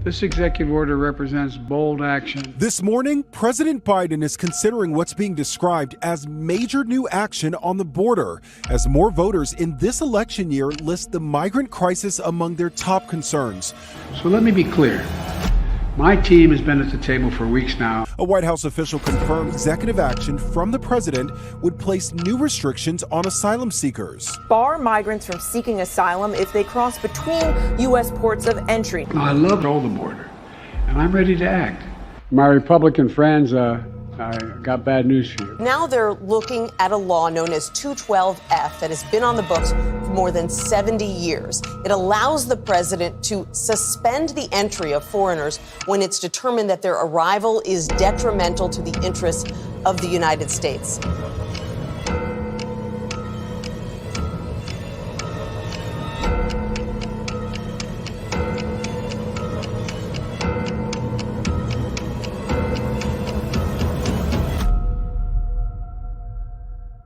This executive order represents bold action. This morning, President Biden is considering what's being described as major new action on the border, as more voters in this election year list the migrant crisis among their top concerns. So let me be clear. My team has been at the table for weeks now. A White House official confirmed executive action from the president would place new restrictions on asylum seekers. Bar migrants from seeking asylum if they cross between U.S. ports of entry. I love all the border, and I'm ready to act. My Republican friends, I got bad news for you. Now they're looking at a law known as 212F that has been on the books for more than 70 years. It allows the president to suspend the entry of foreigners when it's determined that their arrival is detrimental to the interests of the United States.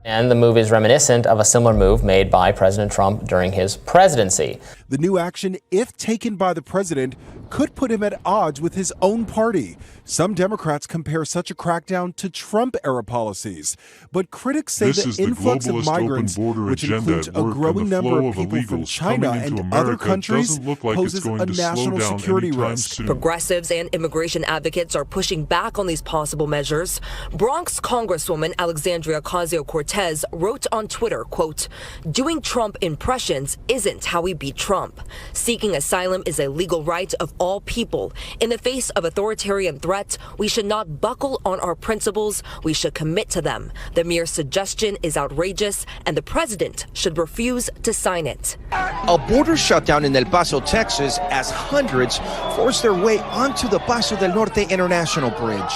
And the move is reminiscent of a similar move made by President Trump during his presidency. The new action, if taken by the president, could put him at odds with his own party. Some Democrats compare such a crackdown to Trump-era policies. But critics say the influx of migrants, which includes a growing number of people from China and other countries, poses a national security risk. Progressives and immigration advocates are pushing back on these possible measures. Bronx Congresswoman Alexandria Ocasio-Cortez wrote on Twitter, quote, "Doing Trump impressions isn't how we beat Trump. Seeking asylum is a legal right of all people. In the face of authoritarian threats, we should not buckle on our principles. We should commit to them. The mere suggestion is outrageous, and the president should refuse to sign it." A border shutdown in El Paso, Texas, as hundreds force their way onto the Paso del Norte International Bridge.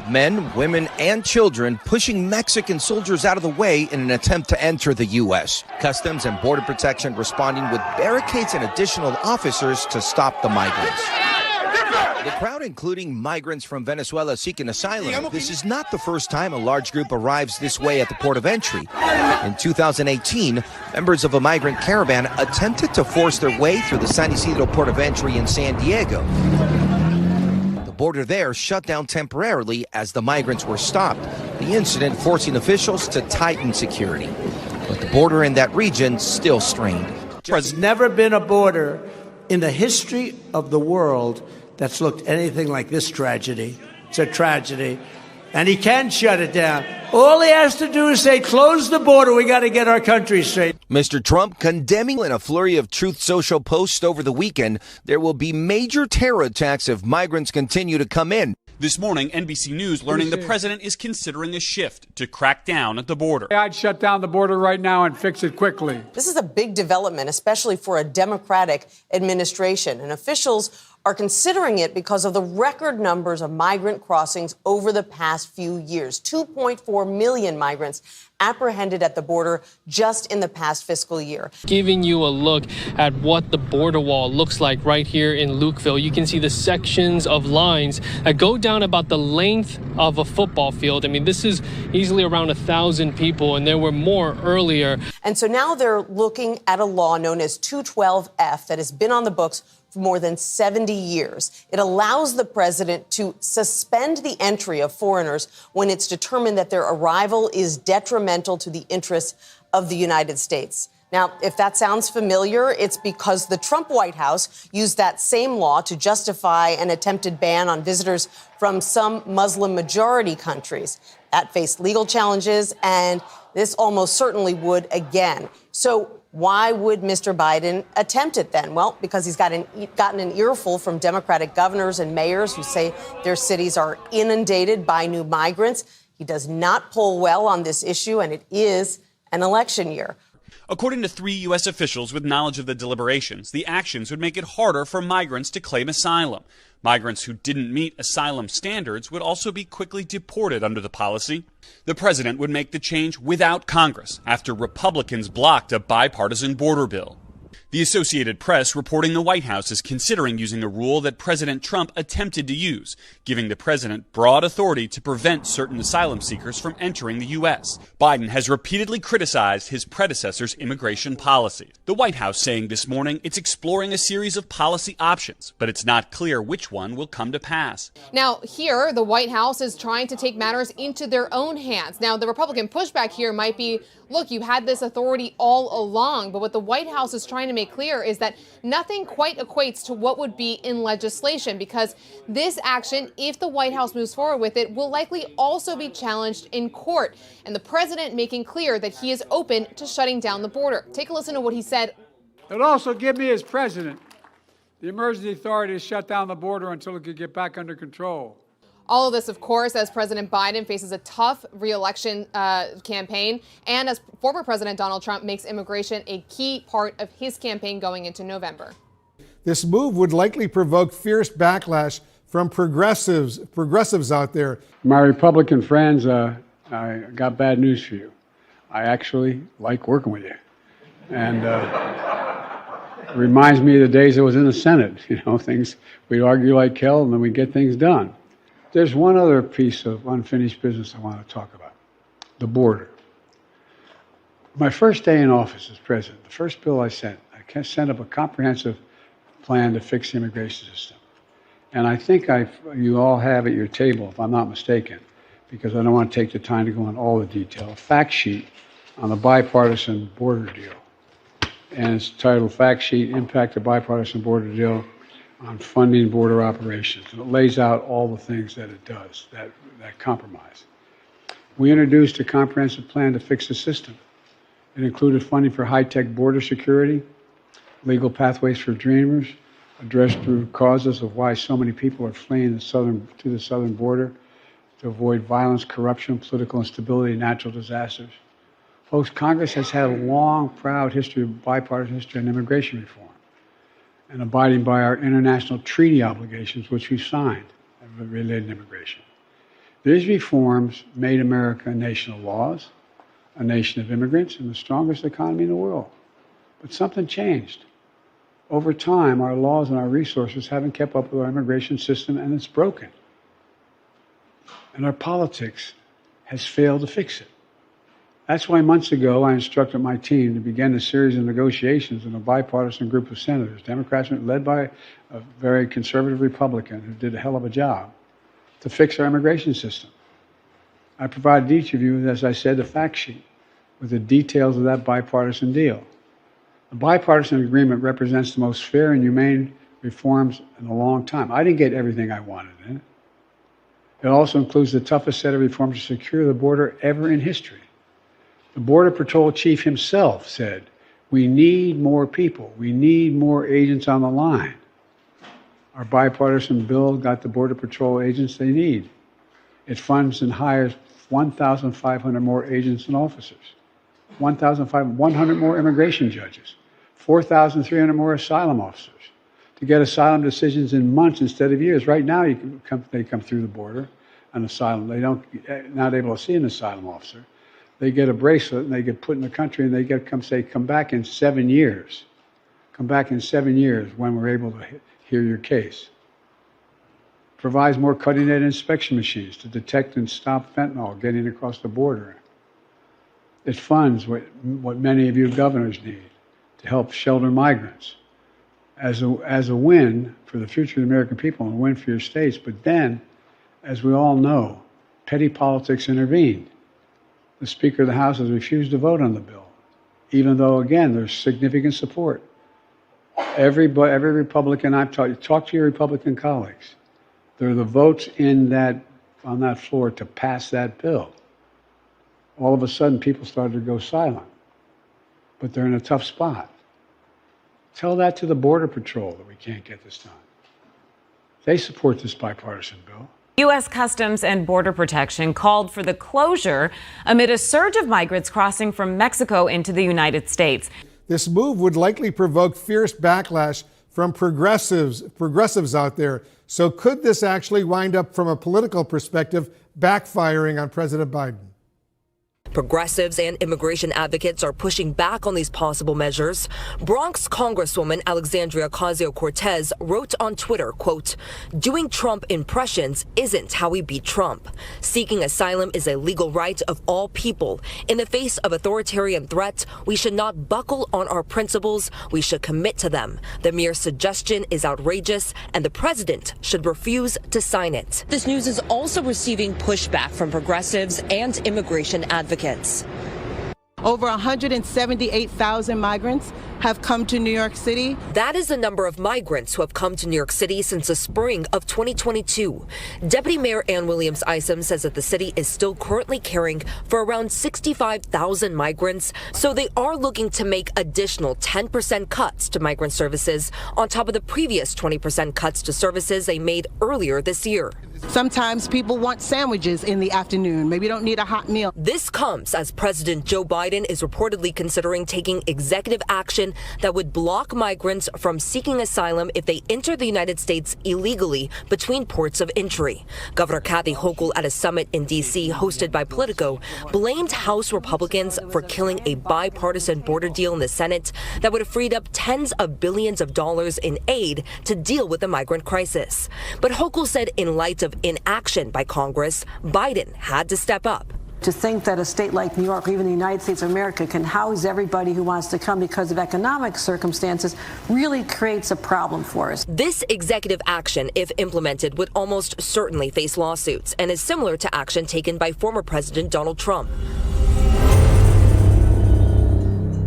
Men, women, and children pushing Mexican soldiers out of the way in an attempt to enter the U.S. Customs and Border Protection responding with barricades and additional officers to stop the migrants. The crowd including migrants from Venezuela seeking asylum. This is not the first time a large group arrives this way at the port of entry. In 2018, members of a migrant caravan attempted to force their way through the San Isidro port of entry in San Diego. Border there shut down temporarily as the migrants were stopped, the incident forcing officials to tighten security. But the border in that region still strained. There's never been a border in the history of the world that's looked anything like this tragedy. It's a tragedy. And he can shut it down. All he has to do is say, close the border. We got to get our country straight. Mr. Trump condemning in a flurry of Truth Social posts over the weekend, there will be major terror attacks if migrants continue to come in. This morning, NBC News learning the president is considering a shift to crack down at the border. I'd shut down the border right now and fix it quickly. This is a big development, especially for a Democratic administration. And officials are considering it because of the record numbers of migrant crossings over the past few years. 2.4 million migrants apprehended at the border just in the past fiscal year. Giving you a look at what the border wall looks like right here in Lukeville. You can see the sections of lines that go down about the length of a football field. I mean, this is easily around 1,000 people, and there were more earlier. And so now they're looking at a law known as 212F that has been on the books for more than 70 years. It allows the president to suspend the entry of foreigners when it's determined that their arrival is detrimental to the interests of the United States. Now, if that sounds familiar, it's because the Trump White House used that same law to justify an attempted ban on visitors from some Muslim-majority countries. That faced legal challenges, and this almost certainly would again. So why would Mr. Biden attempt it then? Well, because he's gotten an earful from Democratic governors and mayors who say their cities are inundated by new migrants. He does not poll well on this issue, and it is an election year. According to 3 U.S. officials with knowledge of the deliberations, the actions would make it harder for migrants to claim asylum. Migrants who didn't meet asylum standards would also be quickly deported under the policy. The president would make the change without Congress after Republicans blocked a bipartisan border bill. The Associated Press reporting the White House is considering using a rule that President Trump attempted to use, giving the president broad authority to prevent certain asylum seekers from entering the U.S. Biden has repeatedly criticized his predecessor's immigration policy. The White House saying this morning it's exploring a series of policy options, but it's not clear which one will come to pass. Now, here, the White House is trying to take matters into their own hands. Now, the Republican pushback here might be, look, you had this authority all along, but what the White House is trying to make clear is that nothing quite equates to what would be in legislation, because this action, if the White House moves forward with it, will likely also be challenged in court. And the president making clear that he is open to shutting down the border. Take a listen to what he said. It also give me, as president, the emergency authority to shut down the border until it could get back under control. All of this, of course, as President Biden faces a tough re-election campaign, and as former President Donald Trump makes immigration a key part of his campaign going into November. This move would likely provoke fierce backlash from progressives out there. My Republican friends, I got bad news for you. I actually like working with you. And it reminds me of the days I was in the Senate. You know, we'd argue like hell and then we'd get things done. There's one other piece of unfinished business I want to talk about, the border. My first day in office as president, the first bill I sent up a comprehensive plan to fix the immigration system. And I think you all have at your table, if I'm not mistaken, because I don't want to take the time to go into all the detail, a fact sheet on the bipartisan border deal. And it's titled Fact Sheet, Impact of Bipartisan Border Deal on Funding Border Operations. And it lays out all the things that it does, that compromise. We introduced a comprehensive plan to fix the system. It included funding for high-tech border security, legal pathways for dreamers, addressed the root causes of why so many people are fleeing to the southern border to avoid violence, corruption, political instability, natural disasters. Folks, Congress has had a long, proud history of bipartisan history on immigration reform and abiding by our international treaty obligations, which we signed, related to immigration. These reforms made America a nation of laws, a nation of immigrants, and the strongest economy in the world. But something changed. Over time, our laws and our resources haven't kept up with our immigration system, and it's broken. And our politics has failed to fix it. That's why months ago I instructed my team to begin a series of negotiations in a bipartisan group of senators, Democrats led by a very conservative Republican who did a hell of a job, to fix our immigration system. I provided each of you, as I said, a fact sheet with the details of that bipartisan deal. The bipartisan agreement represents the most fair and humane reforms in a long time. I didn't get everything I wanted in it. It also includes the toughest set of reforms to secure the border ever in history. The Border Patrol chief himself said, we need more people. We need more agents on the line. Our bipartisan bill got the Border Patrol agents they need. It funds and hires 1,500 more agents and officers, 100 more immigration judges, 4,300 more asylum officers to get asylum decisions in months instead of years. Right now, they come through the border on asylum. They're not able to see an asylum officer. They get a bracelet and they get put in the country and they come back in 7 years. Come back in 7 years when we're able to hear your case. Provides more cutting-edge inspection machines to detect and stop fentanyl getting across the border. It funds what many of you governors need to help shelter migrants as a win for the future of the American people and a win for your states. But then, as we all know, petty politics intervened. The Speaker of the House has refused to vote on the bill, even though, again, there's significant support. Every Republican I've talked to your Republican colleagues. There are the votes on that floor to pass that bill. All of a sudden, people started to go silent, but they're in a tough spot. Tell that to the Border Patrol that we can't get this done. They support this bipartisan bill. U.S. Customs and Border Protection called for the closure amid a surge of migrants crossing from Mexico into the United States. This move would likely provoke fierce backlash from progressives out there. So could this actually wind up, from a political perspective, backfiring on President Biden? Progressives and immigration advocates are pushing back on these possible measures. Bronx Congresswoman Alexandria Ocasio-Cortez wrote on Twitter, quote, "Doing Trump impressions isn't how we beat Trump. Seeking asylum is a legal right of all people. In the face of authoritarian threats, we should not buckle on our principles. We should commit to them. The mere suggestion is outrageous, and the president should refuse to sign it." This news is also receiving pushback from progressives and immigration advocates. Over 178,000 migrants have come to New York City. That is the number of migrants who have come to New York City since the spring of 2022. Deputy Mayor Ann Williams Isom says that the city is still currently caring for around 65,000 migrants, so they are looking to make additional 10% cuts to migrant services on top of the previous 20% cuts to services they made earlier this year. Sometimes people want sandwiches in the afternoon. Maybe you don't need a hot meal. This comes as President Joe Biden is reportedly considering taking executive action that would block migrants from seeking asylum if they enter the United States illegally between ports of entry. Governor Kathy Hochul at a summit in D.C. hosted by Politico blamed House Republicans for killing a bipartisan border deal in the Senate that would have freed up tens of billions of dollars in aid to deal with the migrant crisis. But Hochul said in light of inaction by Congress, Biden had to step up. To think that a state like New York or even the United States of America can house everybody who wants to come because of economic circumstances really creates a problem for us. This executive action, if implemented, would almost certainly face lawsuits and is similar to action taken by former President Donald Trump.